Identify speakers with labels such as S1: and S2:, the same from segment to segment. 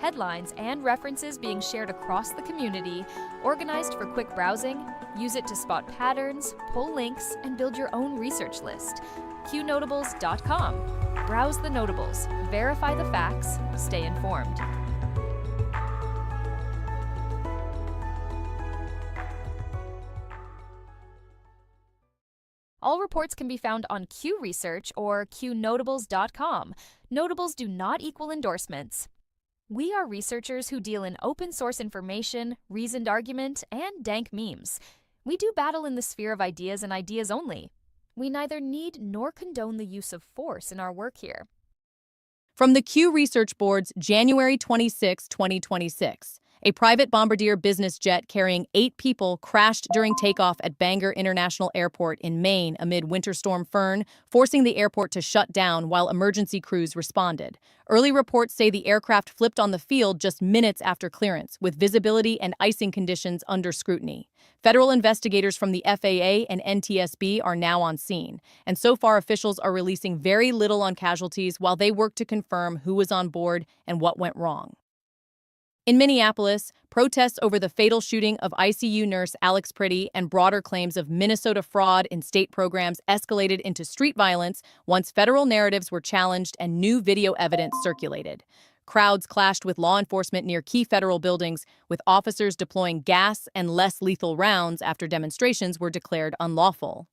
S1: headlines, and references being shared across the community, organized for quick browsing. Use it to spot patterns, pull links, and build your own research list. Qnotables.com. Browse the notables, verify the facts, stay informed. All reports can be found on qresearch or qnotables.com. Notables do not equal endorsements. We are researchers who deal in open source information, reasoned argument, and dank memes. We do battle in the sphere of ideas and ideas only. We neither need nor condone the use of force in our work here.
S2: From the Q Research Board's January 26, 2026, a private Bombardier business jet carrying 8 people crashed during takeoff at Bangor International Airport in Maine amid Winter Storm Fern, forcing the airport to shut down while emergency crews responded. Early reports say the aircraft flipped on the field just minutes after clearance, with visibility and icing conditions under scrutiny. Federal investigators from the FAA and NTSB are now on scene, and so far officials are releasing very little on casualties while they work to confirm who was on board and what went wrong. In Minneapolis, protests over the fatal shooting of ICU nurse Alex Pretty and broader claims of Minnesota fraud in state programs escalated into street violence once federal narratives were challenged and new video evidence circulated. Crowds clashed with law enforcement near key federal buildings, with officers deploying gas and less lethal rounds after demonstrations were declared unlawful.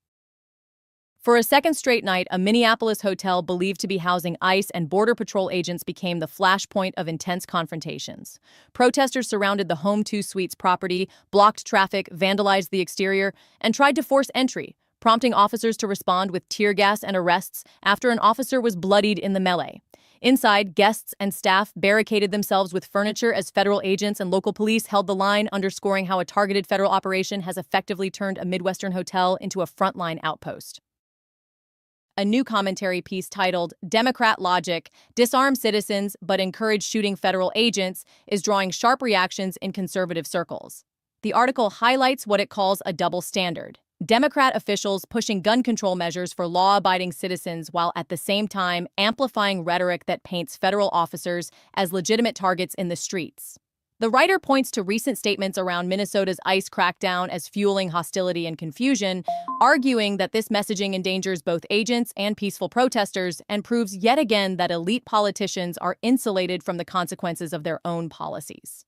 S2: For a second straight night, a Minneapolis hotel believed to be housing ICE and Border Patrol agents became the flashpoint of intense confrontations. Protesters surrounded the Home 2 Suites property, blocked traffic, vandalized the exterior, and tried to force entry, prompting officers to respond with tear gas and arrests after an officer was bloodied in the melee. Inside, guests and staff barricaded themselves with furniture as federal agents and local police held the line, underscoring how a targeted federal operation has effectively turned a Midwestern hotel into a frontline outpost. A new commentary piece titled "Democrat Logic: Disarm Citizens but Encourage Shooting Federal Agents" is drawing sharp reactions in conservative circles. The article highlights what it calls a double standard: Democrat officials pushing gun control measures for law-abiding citizens while at the same time amplifying rhetoric that paints federal officers as legitimate targets in the streets. The writer points to recent statements around Minnesota's ICE crackdown as fueling hostility and confusion, arguing that this messaging endangers both agents and peaceful protesters and proves yet again that elite politicians are insulated from the consequences of their own policies.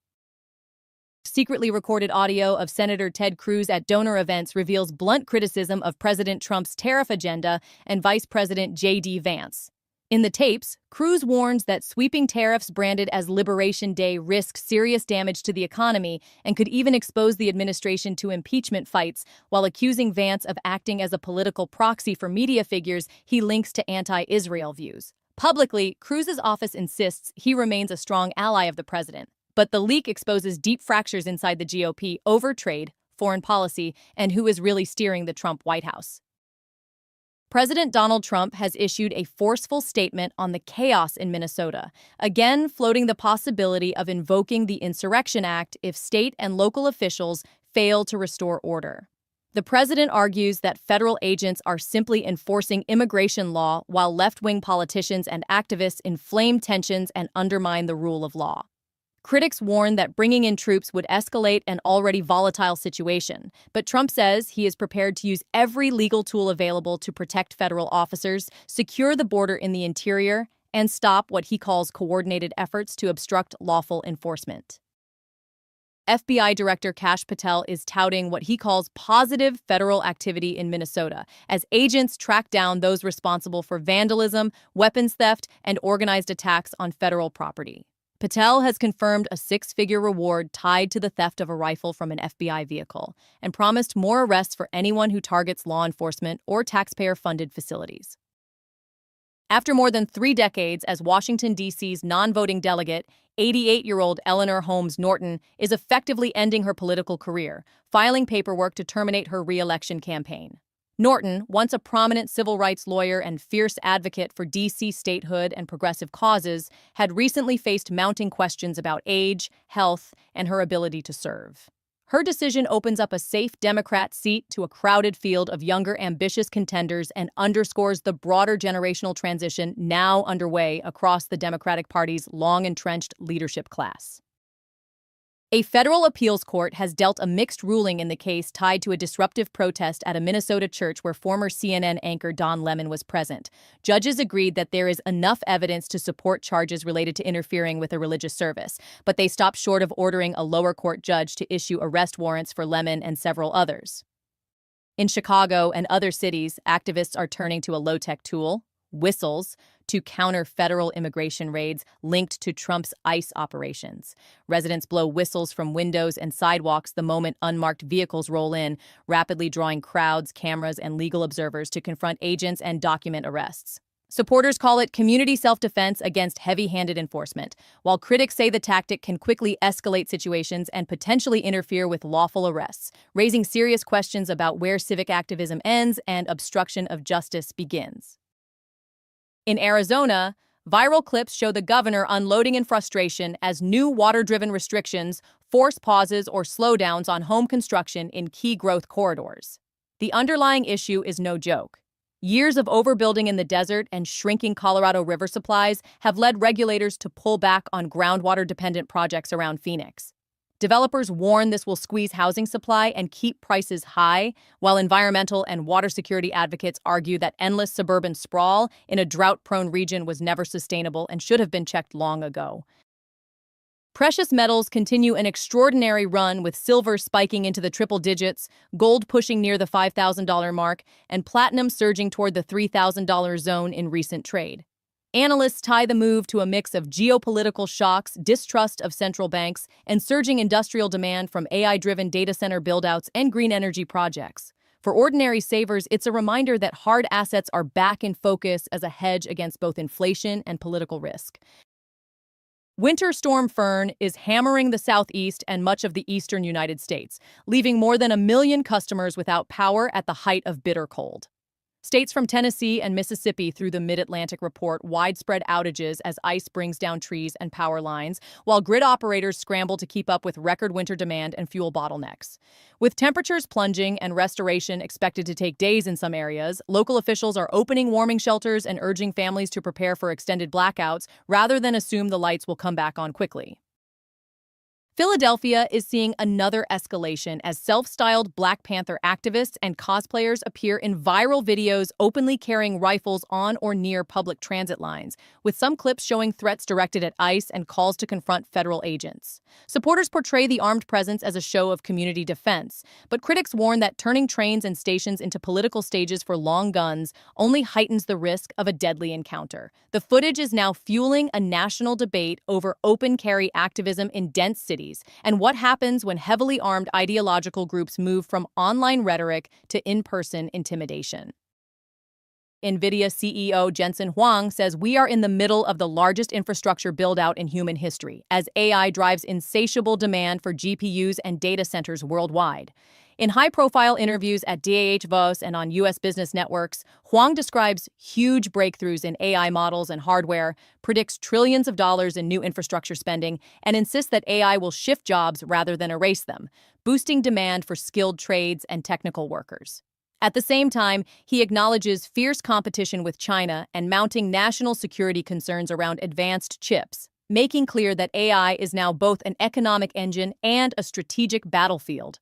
S2: Secretly recorded audio of Senator Ted Cruz at donor events reveals blunt criticism of President Trump's tariff agenda and Vice President J.D. Vance. In the tapes, Cruz warns that sweeping tariffs branded as Liberation Day risk serious damage to the economy and could even expose the administration to impeachment fights, while accusing Vance of acting as a political proxy for media figures he links to anti-Israel views. Publicly, Cruz's office insists he remains a strong ally of the president, but the leak exposes deep fractures inside the GOP over trade, foreign policy, and who is really steering the Trump White House. President Donald Trump has issued a forceful statement on the chaos in Minnesota, again floating the possibility of invoking the Insurrection Act if state and local officials fail to restore order. The president argues that federal agents are simply enforcing immigration law while left-wing politicians and activists inflame tensions and undermine the rule of law. Critics warn that bringing in troops would escalate an already volatile situation, but Trump says he is prepared to use every legal tool available to protect federal officers, secure the border in the interior, and stop what he calls coordinated efforts to obstruct lawful enforcement. FBI Director Kash Patel is touting what he calls positive federal activity in Minnesota as agents track down those responsible for vandalism, weapons theft, and organized attacks on federal property. Patel has confirmed a 6-figure reward tied to the theft of a rifle from an FBI vehicle and promised more arrests for anyone who targets law enforcement or taxpayer-funded facilities. After more than 3 decades as Washington, D.C.'s non-voting delegate, 88-year-old Eleanor Holmes Norton is effectively ending her political career, filing paperwork to terminate her re-election campaign. Norton, once a prominent civil rights lawyer and fierce advocate for D.C. statehood and progressive causes, had recently faced mounting questions about age, health, and her ability to serve. Her decision opens up a safe Democrat seat to a crowded field of younger, ambitious contenders and underscores the broader generational transition now underway across the Democratic Party's long-entrenched leadership class. A federal appeals court has dealt a mixed ruling in the case tied to a disruptive protest at a Minnesota church where former CNN anchor Don Lemon was present. Judges agreed that there is enough evidence to support charges related to interfering with a religious service, but they stopped short of ordering a lower court judge to issue arrest warrants for Lemon and several others. In Chicago and other cities, activists are turning to a low-tech tool, whistles, to counter federal immigration raids linked to Trump's ICE operations. Residents blow whistles from windows and sidewalks the moment unmarked vehicles roll in, rapidly drawing crowds, cameras, and legal observers to confront agents and document arrests. Supporters call it community self-defense against heavy-handed enforcement, while critics say the tactic can quickly escalate situations and potentially interfere with lawful arrests, raising serious questions about where civic activism ends and obstruction of justice begins. In Arizona, viral clips show the governor unloading in frustration as new water-driven restrictions force pauses or slowdowns on home construction in key growth corridors. The underlying issue is no joke. Years of overbuilding in the desert and shrinking Colorado River supplies have led regulators to pull back on groundwater-dependent projects around Phoenix. Developers warn this will squeeze housing supply and keep prices high, while environmental and water security advocates argue that endless suburban sprawl in a drought-prone region was never sustainable and should have been checked long ago. Precious metals continue an extraordinary run, with silver spiking into the triple digits, gold pushing near the $5,000 mark, and platinum surging toward the $3,000 zone in recent trade. Analysts tie the move to a mix of geopolitical shocks, distrust of central banks, and surging industrial demand from AI-driven data center buildouts and green energy projects. For ordinary savers, it's a reminder that hard assets are back in focus as a hedge against both inflation and political risk. Winter Storm Fern is hammering the southeast and much of the eastern United States, leaving more than 1 million customers without power at the height of bitter cold. States from Tennessee and Mississippi through the Mid-Atlantic report widespread outages as ice brings down trees and power lines, while grid operators scramble to keep up with record winter demand and fuel bottlenecks. With temperatures plunging and restoration expected to take days in some areas, local officials are opening warming shelters and urging families to prepare for extended blackouts rather than assume the lights will come back on quickly. Philadelphia is seeing another escalation as self-styled Black Panther activists and cosplayers appear in viral videos openly carrying rifles on or near public transit lines, with some clips showing threats directed at ICE and calls to confront federal agents. Supporters portray the armed presence as a show of community defense, but critics warn that turning trains and stations into political stages for long guns only heightens the risk of a deadly encounter. The footage is now fueling a national debate over open carry activism in dense cities, and what happens when heavily armed ideological groups move from online rhetoric to in-person intimidation. NVIDIA CEO Jensen Huang says we are in the middle of the largest infrastructure build-out in human history, as AI drives insatiable demand for GPUs and data centers worldwide. In high-profile interviews at DAH and on U.S. business networks, Huang describes huge breakthroughs in AI models and hardware, predicts trillions of dollars in new infrastructure spending, and insists that AI will shift jobs rather than erase them, boosting demand for skilled trades and technical workers. At the same time, he acknowledges fierce competition with China and mounting national security concerns around advanced chips, making clear that AI is now both an economic engine and a strategic battlefield.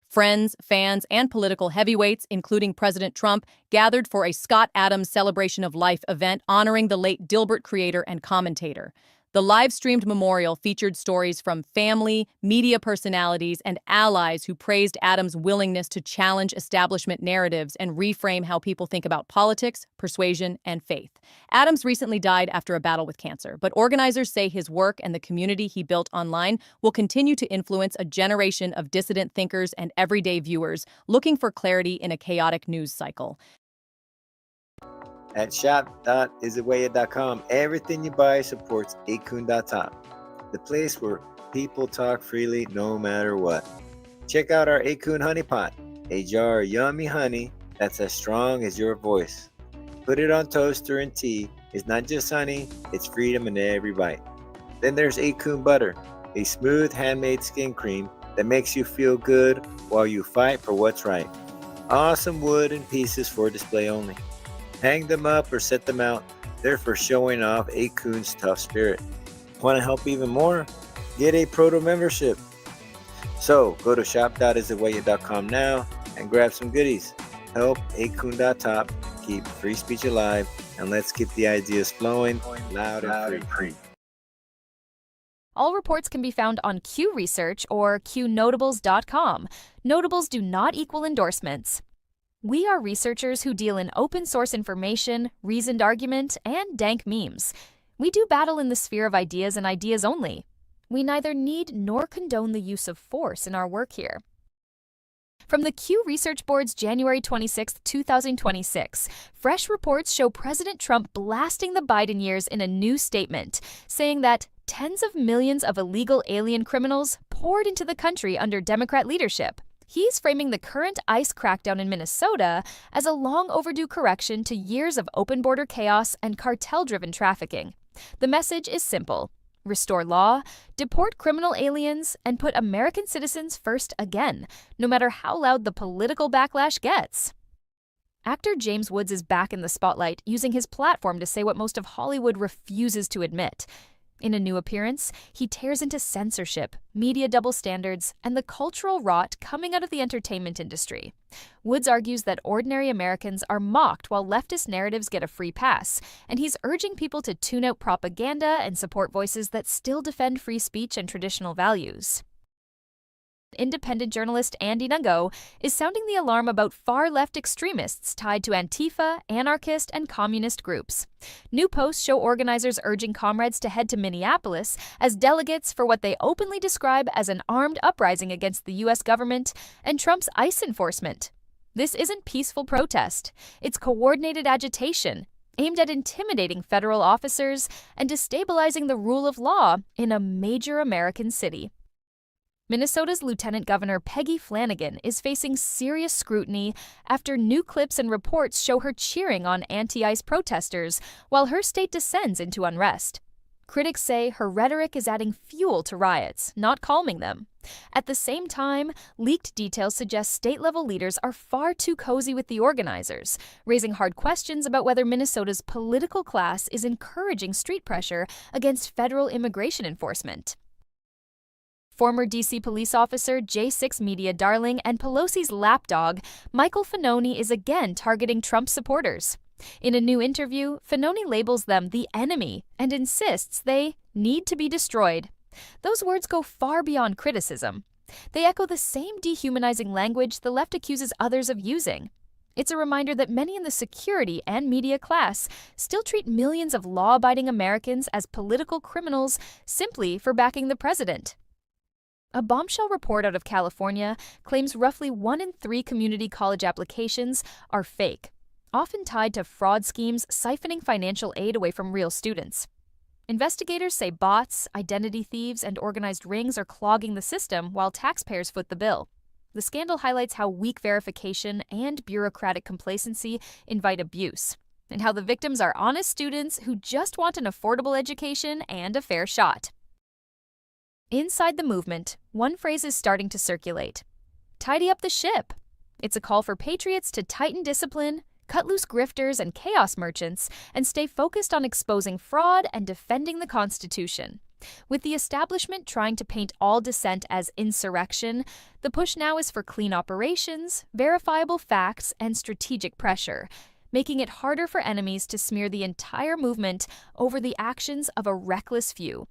S2: Friends, fans, and political heavyweights, including President Trump, gathered for a Scott Adams Celebration of Life event honoring the late Dilbert creator and commentator. The live-streamed memorial featured stories from family, media personalities, and allies who praised Adams' willingness to challenge establishment narratives and reframe how people think about politics, persuasion, and faith. Adams recently died after a battle with cancer, but organizers say his work and the community he built online will continue to influence a generation of dissident thinkers and everyday viewers looking for clarity in a chaotic news cycle.
S3: At shop.isawaya.com, everything you buy supports acun.top, the place where people talk freely no matter what. Check out our Acun Honey Pot, a jar of yummy honey that's as strong as your voice. Put it on toast or in tea. It's not just honey, it's freedom in every bite. Then there's Acun Butter, a smooth handmade skin cream that makes you feel good while you fight for what's right. Awesome wooden pieces for display only. Hang them up or set them out. They're for showing off a coon's tough spirit. Want to help even more? Get a proto membership. So go to shop.isitwhatyou.com now and grab some goodies. Help a-coon.top keep free speech alive, and let's keep the ideas flowing loud and free.
S1: All reports can be found on qresearch or qnotables.com. Notables do not equal endorsements. We are researchers who deal in open source information, reasoned argument, and dank memes. We do battle in the sphere of ideas and ideas only. We neither need nor condone the use of force in our work here. From the Q Research Board's January 26, 2026, fresh reports show President Trump blasting the Biden years in a new statement, saying that tens of millions of illegal alien criminals poured into the country under Democrat leadership. He's framing the current ICE crackdown in Minnesota as a long overdue correction to years of open border chaos and cartel-driven trafficking. The message is simple: restore law, deport criminal aliens, and put American citizens first again, no matter how loud the political backlash gets. Actor James Woods is back in the spotlight, using his platform to say what most of Hollywood refuses to admit. In a new appearance, he tears into censorship, media double standards, and the cultural rot coming out of the entertainment industry. Woods argues that ordinary Americans are mocked while leftist narratives get a free pass, and he's urging people to tune out propaganda and support voices that still defend free speech and traditional values. Independent journalist Andy Ngo is sounding the alarm about far-left extremists tied to Antifa, anarchist, and communist groups. New posts show organizers urging comrades to head to Minneapolis as delegates for what they openly describe as an armed uprising against the U.S. government and Trump's ICE enforcement. This isn't peaceful protest. It's coordinated agitation, aimed at intimidating federal officers and destabilizing the rule of law in a major American city. Minnesota's Lieutenant Governor Peggy Flanagan is facing serious scrutiny after new clips and reports show her cheering on anti-ICE protesters while her state descends into unrest. Critics say her rhetoric is adding fuel to riots, not calming them. At the same time, leaked details suggest state-level leaders are far too cozy with the organizers, raising hard questions about whether Minnesota's political class is encouraging street pressure against federal immigration enforcement. Former D.C. police officer, J6 media darling, and Pelosi's lapdog, Michael Finoni is again targeting Trump supporters. In a new interview, Finoni labels them the enemy and insists they need to be destroyed. Those words go far beyond criticism. They echo the same dehumanizing language the left accuses others of using. It's a reminder that many in the security and media class still treat millions of law-abiding Americans as political criminals simply for backing the president. A bombshell report out of California claims roughly 1 in 3 community college applications are fake, often tied to fraud schemes siphoning financial aid away from real students. Investigators say bots, identity thieves, and organized rings are clogging the system while taxpayers foot the bill. The scandal highlights how weak verification and bureaucratic complacency invite abuse, and how the victims are honest students who just want an affordable education and a fair shot. Inside the movement, one phrase is starting to circulate: tidy up the ship. It's a call for patriots to tighten discipline, cut loose grifters and chaos merchants, and stay focused on exposing fraud and defending the Constitution. With the establishment trying to paint all dissent as insurrection, the push now is for clean operations, verifiable facts, and strategic pressure, making it harder for enemies to smear the entire movement over the actions of a reckless few.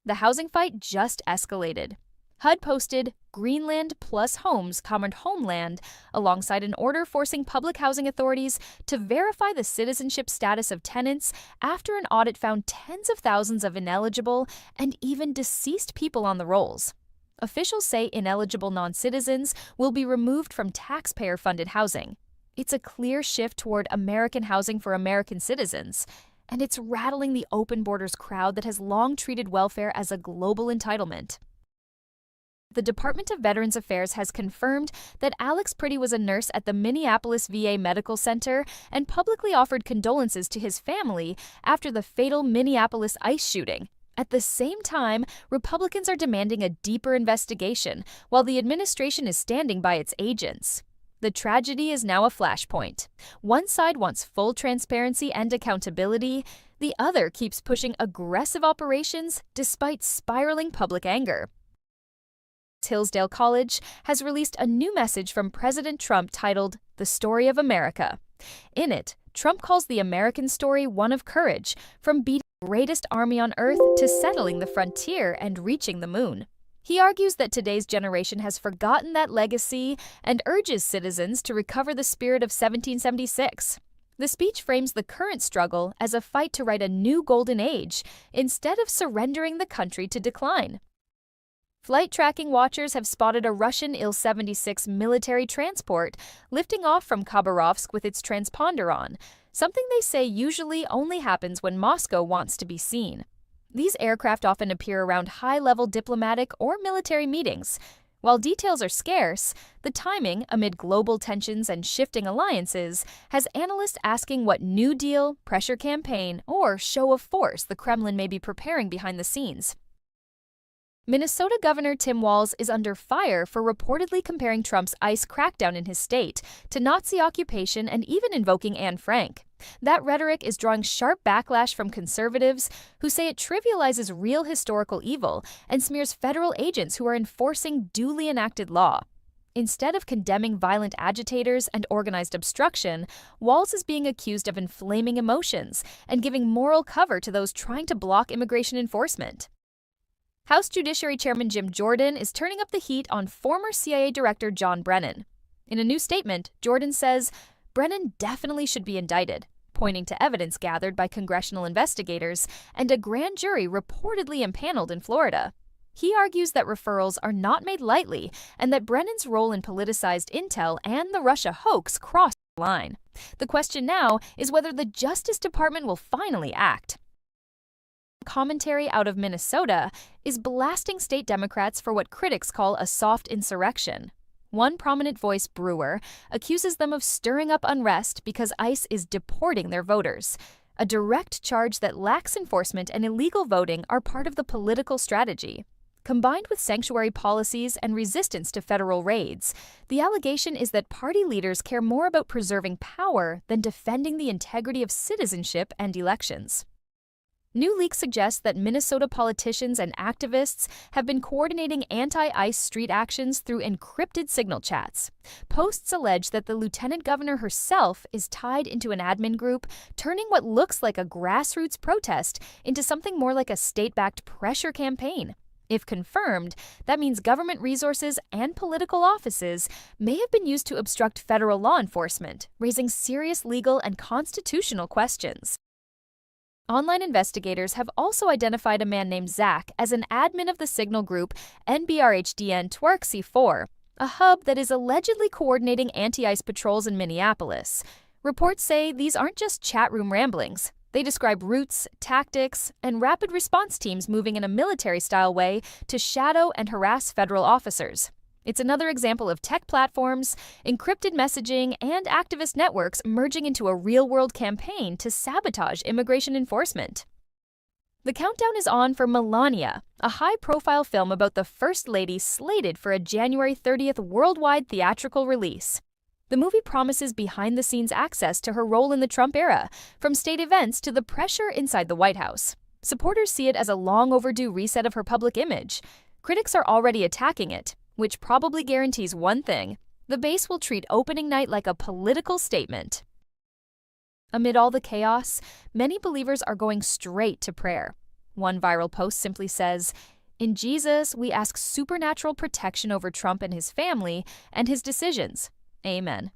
S1: The housing fight just escalated. HUD posted Greenland plus homes commoned homeland alongside an order forcing public housing authorities to verify the citizenship status of tenants after an audit found tens of thousands of ineligible and even deceased people on the rolls. Officials say ineligible non-citizens will be removed from taxpayer-funded housing. It's a clear shift toward American housing for American citizens, and it's rattling the open borders crowd that has long treated welfare as a global entitlement. The Department of Veterans Affairs has confirmed that Alex Pretty was a nurse at the Minneapolis VA Medical Center and publicly offered condolences to his family after the fatal Minneapolis ICE shooting, At the same time, Republicans are demanding a deeper investigation, while the administration is standing by its agents. The tragedy is now a flashpoint. One side wants full transparency and accountability, the other keeps pushing aggressive operations despite spiraling public anger. Hillsdale College has released a new message from President Trump titled "The Story of America." In it, Trump calls the American story one of courage, from beating the greatest army on earth to settling the frontier and reaching the moon. He argues that today's generation has forgotten that legacy and urges citizens to recover the spirit of 1776. The speech frames the current struggle as a fight to write a new golden age, instead of surrendering the country to decline. Flight tracking watchers have spotted a Russian Il-76 military transport lifting off from Khabarovsk with its transponder on, something they say usually only happens when Moscow wants to be seen. These aircraft often appear around high-level diplomatic or military meetings. While details are scarce, the timing, amid global tensions and shifting alliances, has analysts asking what New Deal, pressure campaign, or show of force the Kremlin may be preparing behind the scenes. Minnesota Governor Tim Walz is under fire for reportedly comparing Trump's ICE crackdown in his state to Nazi occupation and even invoking Anne Frank. That rhetoric is drawing sharp backlash from conservatives who say it trivializes real historical evil and smears federal agents who are enforcing duly enacted law. Instead of condemning violent agitators and organized obstruction, Walz is being accused of inflaming emotions and giving moral cover to those trying to block immigration enforcement. House Judiciary Chairman Jim Jordan is turning up the heat on former CIA Director John Brennan. In a new statement, Jordan says, Brennan definitely should be indicted, pointing to evidence gathered by congressional investigators and a grand jury reportedly impaneled in Florida. He argues that referrals are not made lightly and that Brennan's role in politicized intel and the Russia hoax crossed the line. The question now is whether the Justice Department will finally act. Commentary out of Minnesota is blasting state Democrats for what critics call a soft insurrection. One prominent voice, Brewer, accuses them of stirring up unrest because ICE is deporting their voters. A direct charge that lax enforcement and illegal voting are part of the political strategy. Combined with sanctuary policies and resistance to federal raids, the allegation is that party leaders care more about preserving power than defending the integrity of citizenship and elections. New leaks suggest that Minnesota politicians and activists have been coordinating anti-ICE street actions through encrypted signal chats. Posts allege that the lieutenant governor herself is tied into an admin group, turning what looks like a grassroots protest into something more like a state-backed pressure campaign. If confirmed, that means government resources and political offices may have been used to obstruct federal law enforcement, raising serious legal and constitutional questions. Online investigators have also identified a man named Zach as an admin of the signal group NBRHDN Twerk-C4, a hub that is allegedly coordinating anti-ICE patrols in Minneapolis. Reports say these aren't just chat room ramblings. They describe routes, tactics, and rapid response teams moving in a military-style way to shadow and harass federal officers. It's another example of tech platforms, encrypted messaging, and activist networks merging into a real-world campaign to sabotage immigration enforcement. The countdown is on for Melania, a high-profile film about the First Lady slated for a January 30th worldwide theatrical release. The movie promises behind-the-scenes access to her role in the Trump era, from state events to the pressure inside the White House. Supporters see it as a long-overdue reset of her public image. Critics are already attacking it, which probably guarantees one thing: the base will treat opening night like a political statement. Amid all the chaos, many believers are going straight to prayer. One viral post simply says, "In Jesus, we ask supernatural protection over Trump and his family and his decisions. Amen."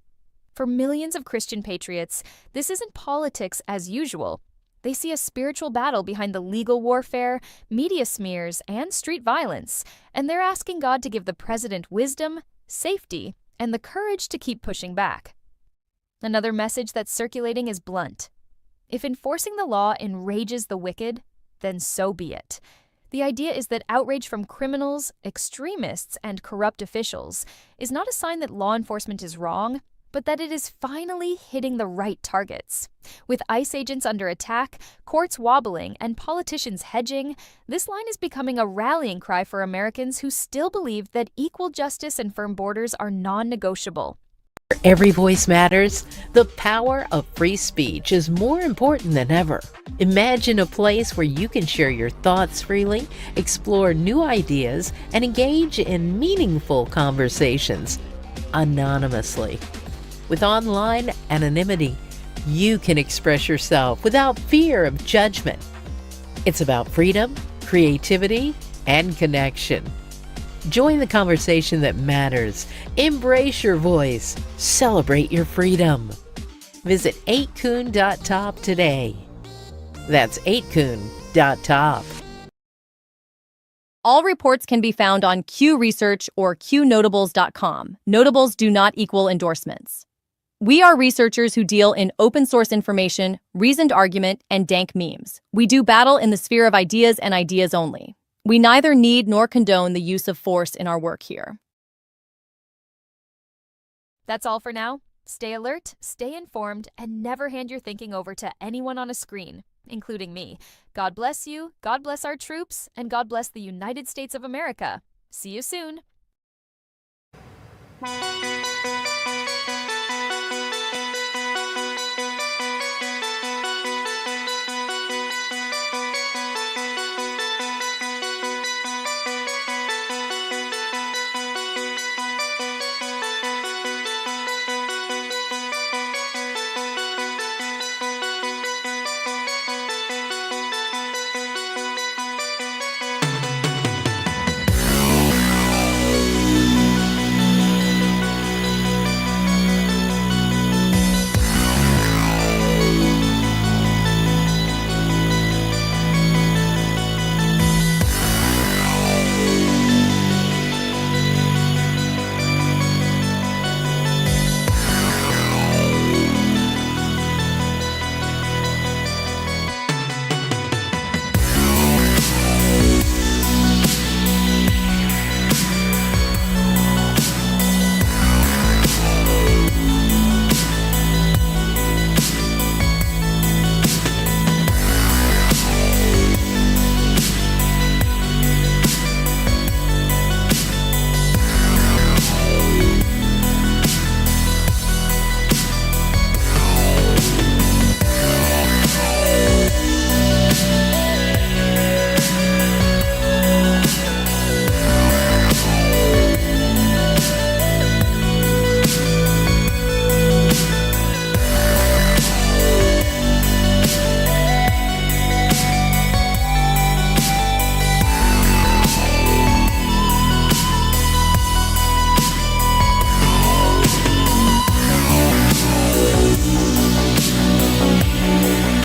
S1: For millions of Christian patriots, this isn't politics as usual. They see a spiritual battle behind the legal warfare, media smears, and street violence, and they're asking God to give the president wisdom, safety, and the courage to keep pushing back. Another message that's circulating is blunt. If enforcing the law enrages the wicked, then so be it. The idea is that outrage from criminals, extremists, and corrupt officials is not a sign that law enforcement is wrong, but that it is finally hitting the right targets. With ICE agents under attack, courts wobbling, and politicians hedging, this line is becoming a rallying cry for Americans who still believe that equal justice and firm borders are non-negotiable.
S4: Every voice matters. The power of free speech is more important than ever. Imagine a place where you can share your thoughts freely, explore new ideas, and engage in meaningful conversations anonymously. With online anonymity, you can express yourself without fear of judgment. It's about freedom, creativity, and connection. Join the conversation that matters. Embrace your voice. Celebrate your freedom. Visit 8kun.top today. That's 8kun.top.
S2: All reports can be found on QResearch or Qnotables.com. Notables do not equal endorsements. We are researchers who deal in open source information, reasoned argument, and dank memes. We do battle in the sphere of ideas and ideas only. We neither need nor condone the use of force in our work here.
S1: That's all for now. Stay alert, stay informed, and never hand your thinking over to anyone on a screen, including me. God bless you, God bless our troops, and God bless the United States of America. See you soon.